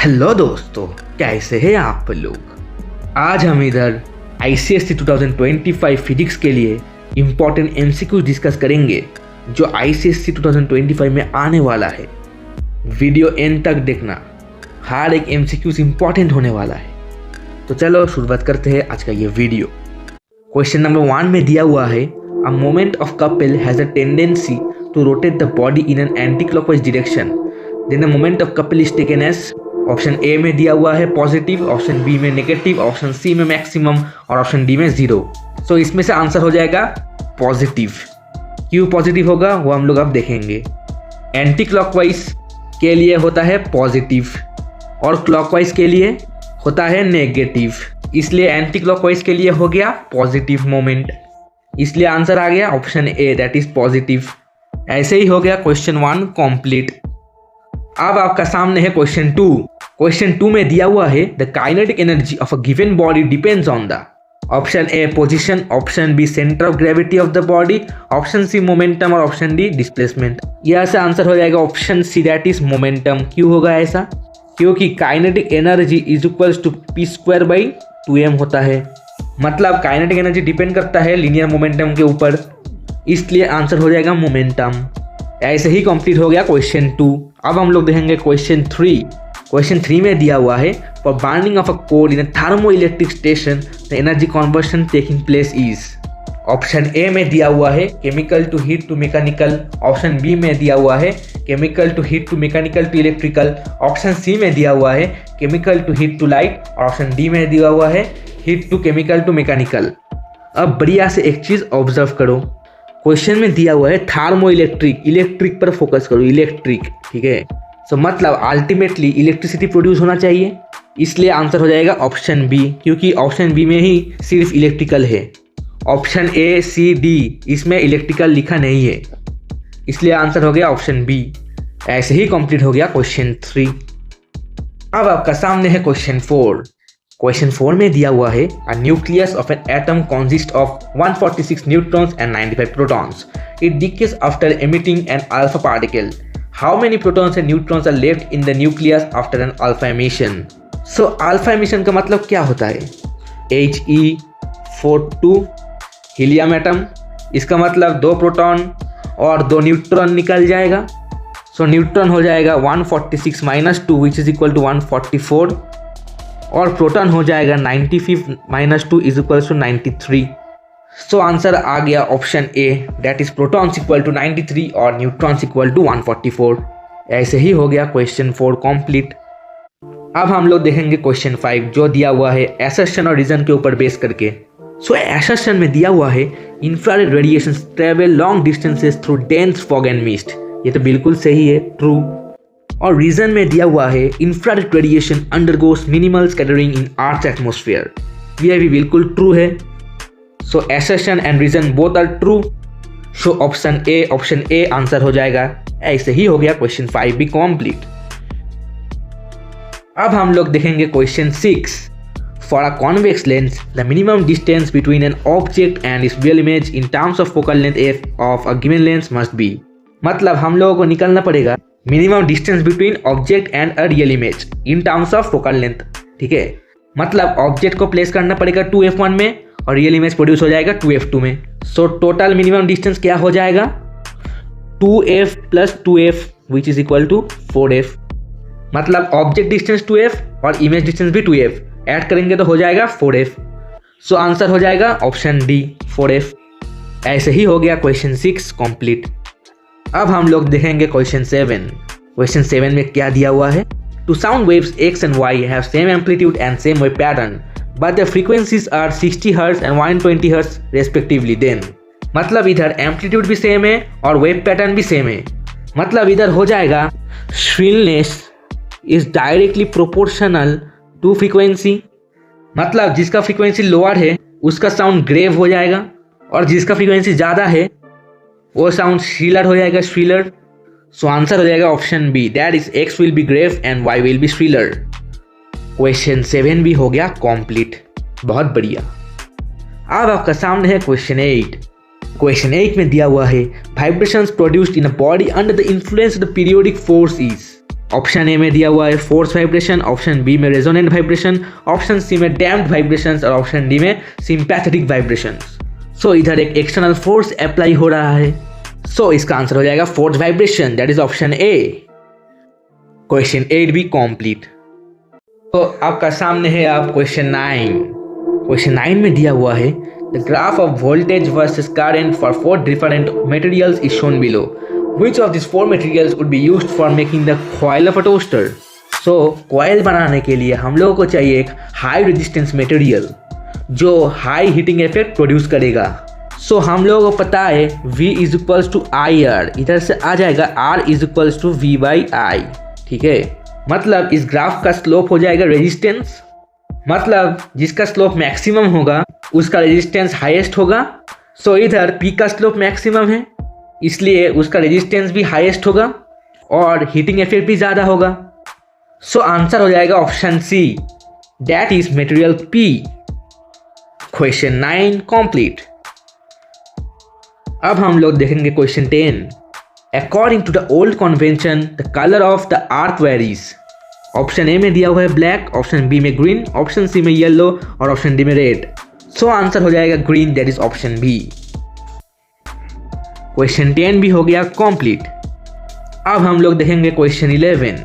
Hello दोस्तों, कैसे हैं आप लोग। आज हम इधर ICSE 2025 फिजिक्स के लिए इम्पोर्टेंट MCQ डिस्कस करेंगे जो ICSE 2025 में आने वाला है। वीडियो एंड तक देखना, हर एक MCQ इम्पोर्टेंट होने वाला है। तो चलो शुरुआत करते हैं आज का ये वीडियो। क्वेश्चन नंबर 1 में दिया हुआ है, a moment of couple has a tendency to rotate the body in an anti clockwise direction, then the moment of couple is taken as. Option A में दिया हुआ है पॉजिटिव, ऑप्शन बी में negative, option C में maximum और option D में 0। सो इसमें से आंसर हो जाएगा पॉजिटिव। क्यों पॉजिटिव होगा वो हम लोग अब देखेंगे। एंटी क्लॉकवाइज के लिए होता है पॉजिटिव और क्लॉकवाइज के लिए होता है नेगेटिव, इसलिए एंटी क्लॉकवाइज के लिए हो गया पॉजिटिव मोमेंट, इसलिए आंसर आ गया option A, that is positive. ऐसे ही हो गया क्वेश्चन 1 कंप्लीट। अब आपका सामने है क्वेश्चन 2। क्वेश्चन 2 में दिया हुआ है, the kinetic energy of a given body depends on the. Option A position, option B centre of gravity of the body, option C momentum और ऑप्शन डी डिस्प्लेसमेंट। यह ऐसा आंसर हो जाएगा option C, that is momentum. क्यों होगा ऐसा? क्योंकि kinetic energy is equals to p²/2m होता है, मतलब काइनेटिक एनर्जी डिपेंड करता है लीनियर मोमेंटम के ऊपर, इसलिए आंसर हो जाएगा मोमेंटम। ऐसे ही कंप्लीट हो गया क्वेश्चन 2। अब हम लोग देखेंगे क्वेश्चन 3। क्वेश्चन 3 में दिया हुआ है, for burning of a coal in a thermo electric station the energy conversion taking place is. Option A में दिया हुआ है chemical to heat to mechanical, option B में दिया हुआ है chemical to heat to mechanical to electrical, option C में दिया हुआ है chemical to heat to light और ऑप्शन डी में दिया हुआ है heat to chemical to mechanical. अब बढ़िया से एक चीज ऑब्जर्व करो, क्वेश्चन में दिया हुआ है थार्मो इलेक्ट्रिक, इलेक्ट्रिक पर फोकस करो, इलेक्ट्रिक, ठीक है। सो मतलब अल्टीमेटली इलेक्ट्रिसिटी प्रोड्यूस होना चाहिए, इसलिए आंसर हो जाएगा ऑप्शन बी, क्योंकि ऑप्शन बी में ही सिर्फ इलेक्ट्रिकल है। ऑप्शन ए सी डी इसमें इलेक्ट्रिकल लिखा नहीं है, इसलिए आंसर हो गया ऑप्शन बी। ऐसे ही कंप्लीट हो गया क्वेश्चन 3। अब आपका सामने है क्वेश्चन 4। क्वेश्चन 4 में दिया हुआ है, a nucleus of an atom consist of 146 neutrons and 95 protons. It decays after emitting an alpha particle. How many protons and neutrons are left in the nucleus after an alpha emission. So alpha emission का मतलब क्या होता है? He42 helium atom, इसका मतलब 2 proton और 2 neutron निकल जाएगा। सो न्यूट्रॉन हो जाएगा 146 - 2 विच इज इक्वल टू 144 और प्रोटॉन हो जाएगा 95 - 2 is equal to 93। So answer आ गया option A, that is protons equal to 93 और न्यूट्रॉन्स इक्वल टू 144। ऐसे ही हो गया क्वेश्चन 4 कंप्लीट। अब हम लोग देखेंगे क्वेश्चन 5 जो दिया हुआ है असर्शन और रीजन के ऊपर बेस करके। सो असर्शन में दिया हुआ है, infrared radiation travel long distances through dense fog and mist. ये तो बिल्कुल सही है, ट्रू। और रीजन में दिया हुआ है, infrared radiation undergoes minimal scattering in earth atmosphere. यह भी बिल्कुल ट्रू है। So assertion and reason both are true. So option A answer हो जाएगा। ऐसे ही हो गया क्वेश्चन 5 भी कंप्लीट। अब हम लोग देखेंगे question 6। For a convex lens the minimum distance between an object and it's real image in terms of focal length F of a given lens must be. मतलब हम लोगों को निकालना पड़ेगा minimum distance between object and a real image in terms of focal length, ठीक है। मतलब object को प्लेस करना पड़ेगा 2f1 में और रियल इमेज प्रोड्यूस हो जाएगा 2f2 में। सो टोटल मिनिमम डिस्टेंस क्या हो जाएगा? 2f + 2f which is equal to 4f। मतलब ऑब्जेक्ट डिस्टेंस 2f और इमेज डिस्टेंस भी 2f, ऐड करेंगे तो हो जाएगा 4f। सो आंसर हो जाएगा ऑप्शन डी, 4f। ऐसे ही हो गया क्वेश्चन 6 कंप्लीट। अब हम लोग देखेंगे क्वेश्चन 7। क्वेश्चन 7 में क्या दिया हुआ है, two sound waves x and y have same amplitude and same wave pattern but the frequencies are 60 Hz and 120 Hz respectively then। मतलब इधर एम्पलीट्यूड भी सेम है और वेव पैटर्न भी सेम है। मतलब इधर हो जाएगा shrillness is directly proportional to frequency। मतलब जिसका फ्रीक्वेंसी लोअर है उसका साउंड ग्रेव हो जाएगा और जिसका फ्रीक्वेंसी ज़्यादा है वो साउंड श्रीलर हो जाएगा, श्रीलर। सो आंसर हो जाएगा option B, that is x will be grave and y will be shriller. Question 7 भी हो गया कंप्लीट, बहुत बढ़िया। अब आपका सामने है क्वेश्चन 8। क्वेश्चन 8 में दिया हुआ है, vibrations produced in a body under the influence of the periodic force is. Option A में दिया हुआ है फोर्स वाइब्रेशन, ऑप्शन बी में रेजोनेंट वाइब्रेशन, ऑप्शन सी में डैम्प्ड वाइब्रेशंस और ऑप्शन डी में सिंपैथेटिक वाइब्रेशंस। सो इधर एक एक्सटर्नल फोर्स अप्लाई हो रहा है। सो इसका आंसर हो जाएगा force vibration, that is option A. Question 8 भी कंप्लीट। तो आपका सामने है आप क्वेश्चन 9। क्वेश्चन 9 में दिया हुआ है the graph of voltage versus current for 4 different materials is shown below. Which of these 4 materials would be used for making the coil of a toaster? So coil बनाने के लिए हम लोगों को चाहिए एक हाई रेजिस्टेंस मटेरियल जो high heating effect produce करेगा। सो हम लोगों को पता है V is equals to I R, इधर से आ जाएगा R is equals to V by I. ठीक है, मतलब इस ग्राफ का स्लोप हो जाएगा रेजिस्टेंस, मतलब जिसका स्लोप मैक्सिमम होगा उसका रेजिस्टेंस हाईएस्ट होगा। सो इधर P का स्लोप मैक्सिमम है इसलिए उसका रेजिस्टेंस भी हाईएस्ट होगा और हीटिंग इफेक्ट भी ज़्यादा होगा। सो आंसर हो जाएगा option C, that is material P। Question 9 complete. अब हम लोग देखेंगे question 10। According to the old convention the colour of the earth varies. Option A में दिया हुआ है ब्लैक, ऑप्शन बी में ग्रीन, ऑप्शन सी में येलो और ऑप्शन डी में रेड। सो आंसर हो जाएगा green, that is option B. Question 10 भी हो गया कंप्लीट। अब हम लोग देखेंगे question 11।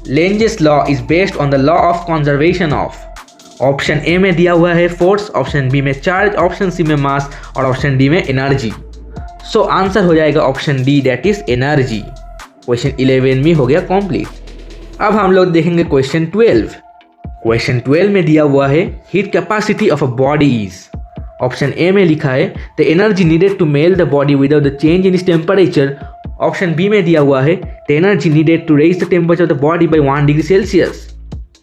Lenz's law is based on the law of conservation of. Option A में दिया हुआ है फोर्स, ऑप्शन बी में चार्ज, ऑप्शन सी में मास और ऑप्शन डी में एनर्जी। सो आंसर हो जाएगा option D, that is energy. Question 11 भी हो गया कंप्लीट। अब हम लोग देखेंगे क्वेश्चन 12। क्वेश्चन 12 में दिया हुआ है heat capacity of a body is. Option A में लिखा है the energy needed to melt the body without the change in its temperature. Option B में दिया हुआ है the energy needed to raise the temperature of the body by 1 degree Celsius.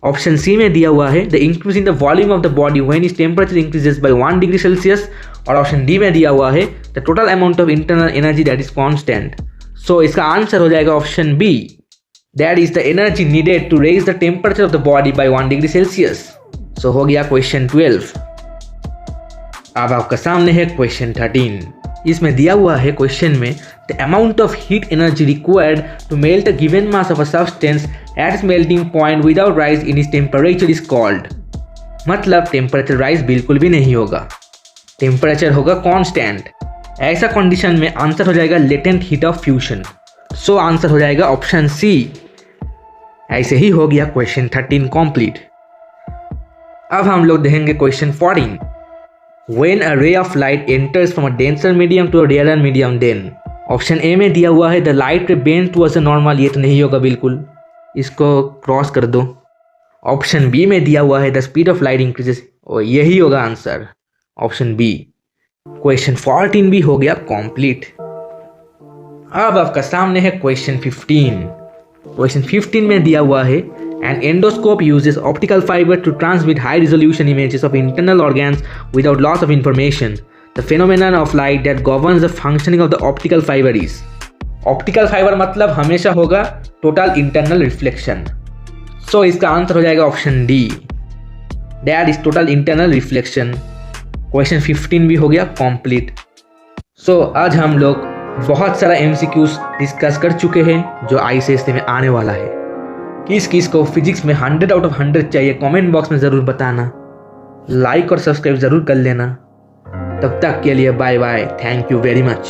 Option C में दिया हुआ है the increase in the volume of the body when its temperature increases by 1 degree Celsius. और option D में दिया हुआ है the total amount of internal energy that is constant. So इसका आंसर हो जाएगा option B, that is the energy needed to raise the temperature of the body by 1 degree Celsius. सो हो गया क्वेश्चन 12। अब आपका सामने है क्वेश्चन 13। इसमें दिया हुआ है क्वेश्चन में the amount of heat energy required to melt a given mass of a substance at its melting point without rise in its temperature is called. मतलब टेम्परेचर राइज बिल्कुल भी नहीं होगा, टेम्परेचर होगा कांस्टेंट। ऐसा कंडीशन में answer हो जाएगा latent heat of fusion. So answer हो जाएगा ऑप्शन सी। ऐसे ही हो गया क्वेश्चन 13 कंप्लीट। अब हम लोग देखेंगे question 14। When a ray of light enters from a denser medium to a rarer medium then। Option A में दिया हुआ है द लाइट रे बेंड टुवर्ड्स द नॉर्मल, ये तो नहीं होगा बिल्कुल, इसको क्रॉस कर दो। ऑप्शन बी में दिया हुआ है the speed of light increases, और यही होगा आंसर, ऑप्शन बी। क्वेश्चन 14 भी हो गया कंप्लीट। अब आपका सामने है क्वेश्चन 15। क्वेश्चन 15 में दिया हुआ है An endoscope uses optical fiber to transmit high-resolution images of internal organs without loss of information. The phenomenon of light that governs the functioning of the optical fiber is। Optical fiber मतलब हमेशा होगा total internal reflection. So इसका answer हो जाएगा option D, that is total internal reflection। Question 15 भी हो गया complete. So आज हम लोग बहुत सारा MCQs डिस्कस कर चुके हैं जो ICSE में आने वाला है। किस किस को फिजिक्स में 100 आउट ऑफ 100 चाहिए कमेंट बॉक्स में ज़रूर बताना, लाइक और सब्सक्राइब ज़रूर कर लेना। तब तक के लिए bye bye, thank you very much.